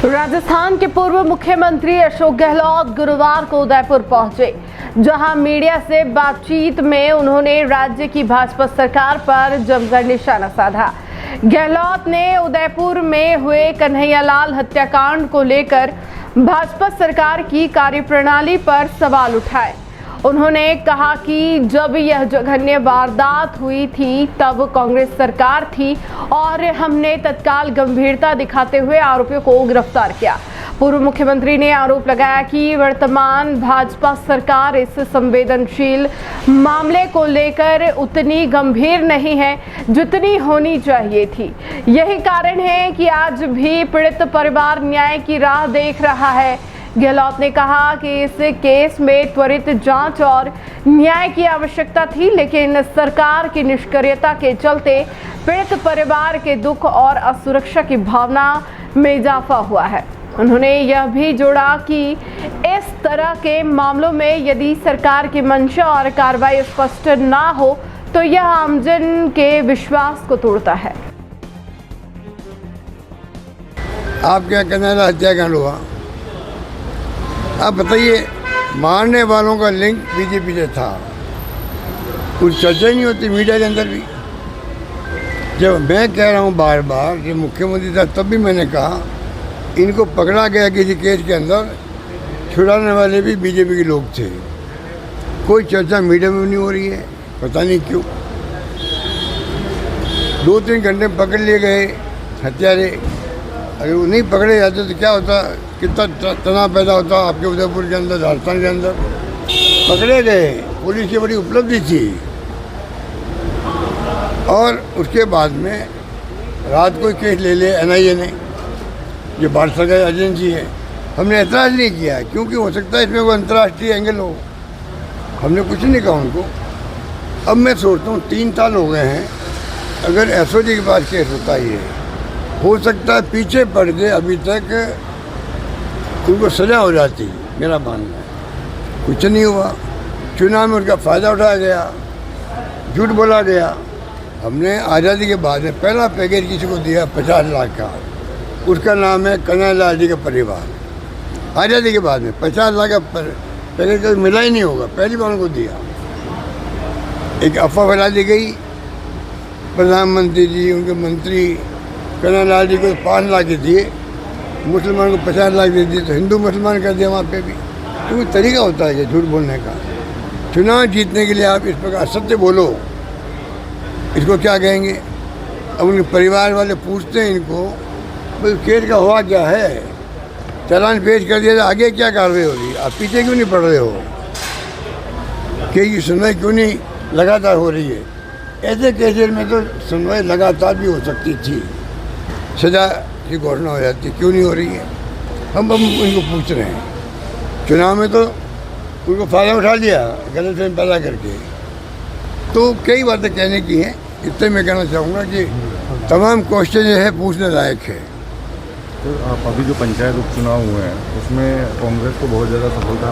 राजस्थान के पूर्व मुख्यमंत्री अशोक गहलोत गुरुवार को उदयपुर पहुंचे, जहां मीडिया से बातचीत में उन्होंने राज्य की भाजपा सरकार पर जमकर निशाना साधा। गहलोत ने उदयपुर में हुए कन्हैयालाल हत्याकांड को लेकर भाजपा सरकार की कार्यप्रणाली पर सवाल उठाए। उन्होंने कहा कि जब यह जघन्य वारदात हुई थी तब कांग्रेस सरकार थी और हमने तत्काल गंभीरता दिखाते हुए आरोपियों को गिरफ्तार किया। पूर्व मुख्यमंत्री ने आरोप लगाया कि वर्तमान भाजपा सरकार इस संवेदनशील मामले को लेकर उतनी गंभीर नहीं है जितनी होनी चाहिए थी। यही कारण है कि आज भी पीड़ित परिवार न्याय की राह देख रहा है। गहलोत ने कहा कि इस केस में त्वरित जांच और न्याय की आवश्यकता थी, लेकिन सरकार की निष्क्रियता के चलते पीड़ित परिवार के दुख और असुरक्षा की भावना में इजाफा हुआ है। उन्होंने यह भी जोड़ा कि इस तरह के मामलों में यदि सरकार की मंशा और कार्रवाई स्पष्ट ना हो तो यह आमजन के विश्वास को तोड़ता है। आप क्या कहना हत्याकांड हुआ, आप बताइए। मारने वालों का लिंक बीजेपी से था, कुछ चर्चा ही नहीं होती मीडिया के अंदर भी। जब मैं कह रहा हूँ बार बार कि मुख्यमंत्री था तब भी मैंने कहा इनको पकड़ा गया किसी केस के अंदर, छुड़ाने वाले भी बीजेपी के लोग थे। कोई चर्चा मीडिया में नहीं हो रही है, पता नहीं क्यों। 2-3 घंटे पकड़ लिए गए हत्यारे। अगर वो नहीं पकड़े जाते तो क्या होता, कितना तनाव पैदा होता आपके उदयपुर के अंदर, राजस्थान के अंदर। पकड़े गए, पुलिस की बड़ी उपलब्धि थी। और उसके बाद में रात को केस ले लिया एनआईए ने, ये भारत सरकार एजेंसी है। हमने ऐतराज़ नहीं किया क्योंकि हो सकता है इसमें कोई अंतर्राष्ट्रीय एंगल हो। हमने कुछ नहीं कहा उनको। अब मैं सोचता हूँ 3 साल हो गए हैं, अगर एसओजी के पास केस होता ही है, हो सकता है पीछे पड़ गए, अभी तक उनको सजा हो जाती, मेरा मानना है। कुछ नहीं हुआ। चुनाव में उनका फ़ायदा उठाया गया, झूठ बोला गया। हमने आज़ादी के बाद में पहला पैकेज किसी को दिया 50 लाख का, उसका नाम है कन्हैयालाल जी का परिवार। आज़ादी के बाद में 50 लाख का पैकेज कभी मिला ही नहीं होगा, पहली बार उनको दिया। एक अफवाह फैला दी गई, प्रधानमंत्री जी, उनके मंत्री कन्हैयालाल जी को 5 लाख दिए, मुसलमान को 50 लाख दे दिए, तो हिंदू मुसलमान कर दिया वहाँ पे भी। क्योंकि तरीका होता है झूठ बोलने का। चुनाव जीतने के लिए आप इस प्रकार सत्य बोलो, इसको क्या कहेंगे। अब उनके परिवार वाले पूछते हैं इनको, भाई केस का हुआ क्या है, चालान पेश कर दिया, आगे क्या कार्रवाई हो रही है, आप पीछे क्यों नहीं पड़ रहे हो, केस की सुनवाई क्यों नहीं लगातार हो रही है। ऐसे केसेस में तो सुनवाई लगातार भी हो सकती थी, सजा की घोषणा हो जाती, क्यों नहीं हो रही है। हम उनको पूछ रहे हैं। चुनाव में तो उनको फ़ायदा उठा लिया गलतफहमी पैदा करके। तो कई बातें कहने की हैं, इतने मैं कहना चाहूँगा कि तमाम क्वेश्चन जो है पूछने लायक है। तो आप अभी जो पंचायत उपचुनाव हुए हैं उसमें कांग्रेस को बहुत ज़्यादा सफलता